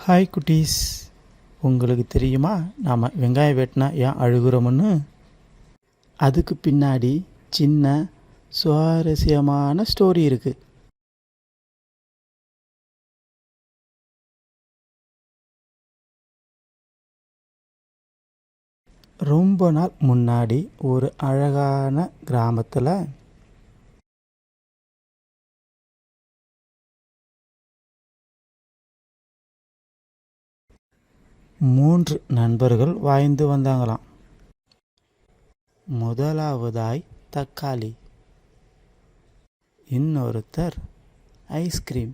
Hi குட்டீஸ், உங்களுக்கு தெரியுமா நாம் வெங்காயம் வெட்டினா ஏன் அழுகுறோம்னு? அதுக்கு பின்னாடி சின்ன சுவாரஸ்யமான ஸ்டோரி இருக்குது. ரொம்ப நாள் முன்னாடி ஒரு அழகான கிராமத்தில் மூன்று நண்பர்கள் வாழ்ந்து வந்தாங்களாம். முதலாவதாய் தக்காளி, இன்னொருத்தர் ஐஸ்கிரீம்,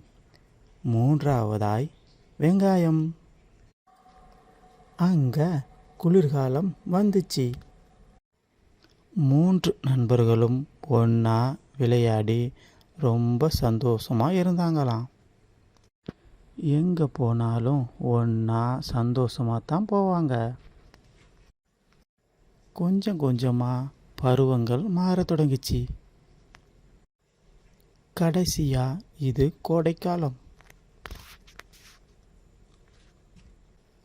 மூன்றாவதாய் வெங்காயம். அங்கே குளிர்காலம் வந்துச்சு. மூன்று நண்பர்களும் ஒன்றா விளையாடி ரொம்ப சந்தோஷமாக இருந்தாங்களாம். எங்கே போனாலும் ஒன்றா சந்தோஷமாக தான் போவாங்க. கொஞ்சம் கொஞ்சமாக பருவங்கள் மாற தொடங்கிச்சு. கடைசியாக இது கோடைக்காலம்.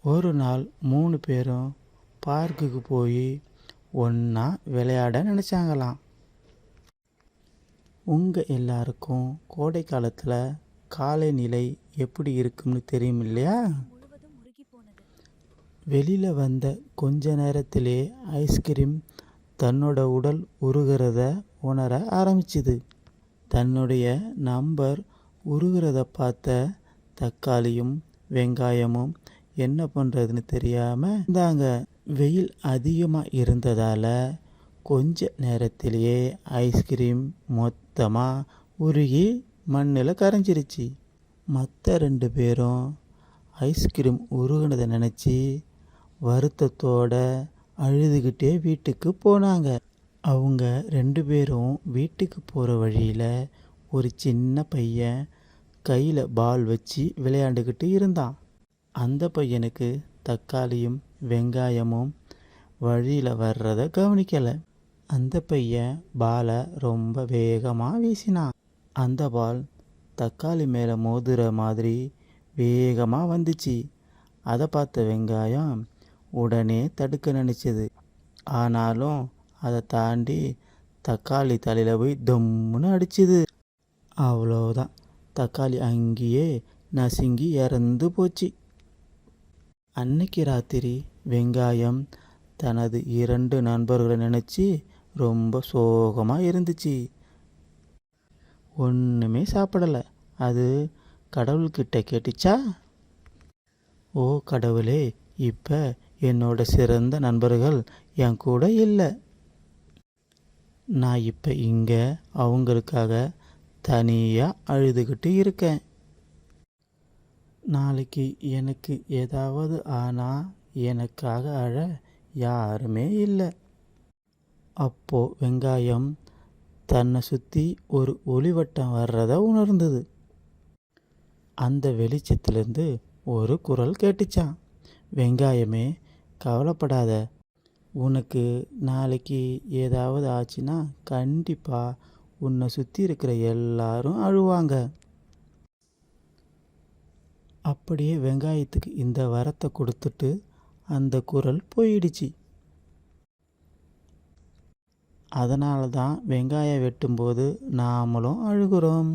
ஒரு நாள் 3 பேரும் பார்க்குக்கு போய் ஒன்றா விளையாட நினச்சாங்களாம். உங்கள் எல்லாருக்கும் கோடை காலத்தில் காலநிலை எப்படி இருக்கும்னு தெரியும் இல்லையா? வெளியில் வந்த கொஞ்ச நேரத்திலே ஐஸ்கிரீம் தன்னோட உடல் உருகிறத உணர ஆரம்பிச்சுது. தன்னுடைய நம்பர் உருகிறத பார்த்த தக்காளியும் வெங்காயமும் என்ன பண்ணுறதுன்னு தெரியாமல் இருந்தாங்க. வெயில் அதிகமாக இருந்ததால் கொஞ்ச நேரத்திலேயே ஐஸ்கிரீம் மொத்தமாக உருகி மண்ணில் கரைஞ்சிருச்சு. மற்ற 2 பேரும் ஐஸ்கிரீம் உருகினதை நினச்சி வருத்தத்தோட அழுதுகிட்டே வீட்டுக்கு போனாங்க. அவங்க 2 பேரும் வீட்டுக்கு போகிற வழியில் ஒரு சின்ன பையன் கையில் பால் வச்சு விளையாண்டுக்கிட்டு இருந்தான். அந்த பையனுக்கு தக்காளியும் வெங்காயமும் வழியில் வர்றதை கவனிக்கலை. அந்த பையன் பாலை ரொம்ப வேகமாக வீசினான். அந்த பால் தக்காளி மேலே மோதுற மாதிரி வேகமாக வந்துச்சு. அதை பார்த்த வெங்காயம் உடனே தடுக்க நினச்சிது. ஆனாலும் அதை தாண்டி தக்காளி தலையில் போய் தொம்முன்னு அடிச்சுது. அவ்வளோதான், தக்காளி அங்கேயே நசுங்கி இறந்து போச்சு. அன்னைக்கு ராத்திரி வெங்காயம் தனது 2 நண்பர்களை நினச்சி ரொம்ப சோகமாக இருந்துச்சு. ஒன்றுமே சாப்பிடலை. அது கடவுள்கிட்ட கேட்டுச்சா, ஓ கடவுளே, இப்போ என்னோட சிறந்த நண்பர்கள் என் கூட இல்லை. நான் இப்போ இங்கே அவங்களுக்காக தனியாக அழுதுகிட்டு இருக்கேன். நாளைக்கு எனக்கு ஏதாவது ஆனால் எனக்காக அழ யாருமே இல்லை. அப்போது வெங்காயம் தன்னை சுற்றி ஒரு ஒளிவட்டம் வர்றதை உணர்ந்தது. அந்த வெளிச்சத்திலேருந்து ஒரு குரல் கேட்டுச்சான், வெங்காயமே கவலைப்படாத, உனக்கு நாளைக்கு ஏதாவது ஆச்சுன்னா கண்டிப்பாக உன்னை சுற்றி இருக்கிற எல்லாரும் அழுவாங்க. அப்படியே வெங்காயத்துக்கு இந்த வரத்தை கொடுத்துட்டு அந்த குரல் போயிடுச்சு. அதனால தான் வெங்காயம் வெட்டும்போது நாமளும் அழுகிறோம்.